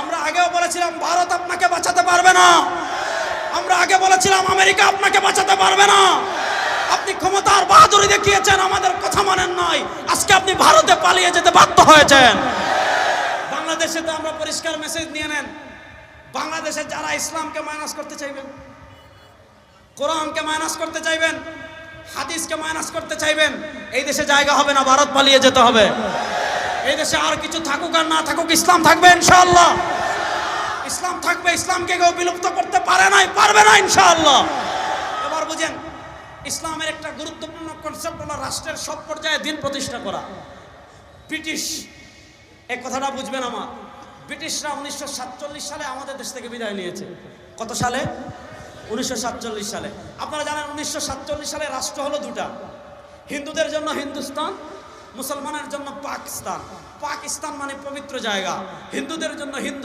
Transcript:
আমরা আগেও বলেছিলাম ভারত আপনাকে বাঁচাতে পারবে না। আমরা আগে বলেছিলাম আমেরিকা আপনাকে বাঁচাতে পারবে না। আপনি ক্ষমতার বাহাদুরি দেখিয়েছেন, আমাদের কথা মানেন নাই। আজকে আপনি ভারতে পালিয়ে যেতে বাধ্য হয়েছেন। বাংলাদেশে তো আমরা পরিষ্কার মেসেজ নিয়ে নেন, বাংলাদেশে যারা ইসলামকে মাইনাস করতে চাইবেন, কোরআনকে মাইনাস করতে চাইবেন, হাদিসকে মাইনাস করতে চাইবেন, এই দেশে জায়গা হবে না, ভারত পালিয়ে যেতে হবে। এই দেশে আর কিছু থাকুক আর না থাকুক, ইসলাম থাকবে ইনশাআল্লাহ। ইসলাম থাকবে, ইসলামকে কেউ বিলুপ্ত করতে পারবে না ইনশাআল্লাহ। এবার বুঝেন, ইসলামের একটা গুরুত্বপূর্ণ কনসেপ্ট হলো রাষ্ট্রের সব পর্যায়ে দিন প্রতিষ্ঠা করা। ব্রিটিশ এই কথাটা বুঝবেন আমার, ব্রিটিশরা 1947 সালে আমাদের দেশ থেকে বিদায় নিয়েছে। কত সালে? 1947 সালে। আপনারা জানেন 1947 সালে রাষ্ট্র হলো দুটা, হিন্দুদের জন্য হিন্দুস্তান, মুসলমানের জন্য পাকিস্তান। পাকিস্তান মানে পবিত্র জায়গা, হিন্দুদের জন্য হিন্দু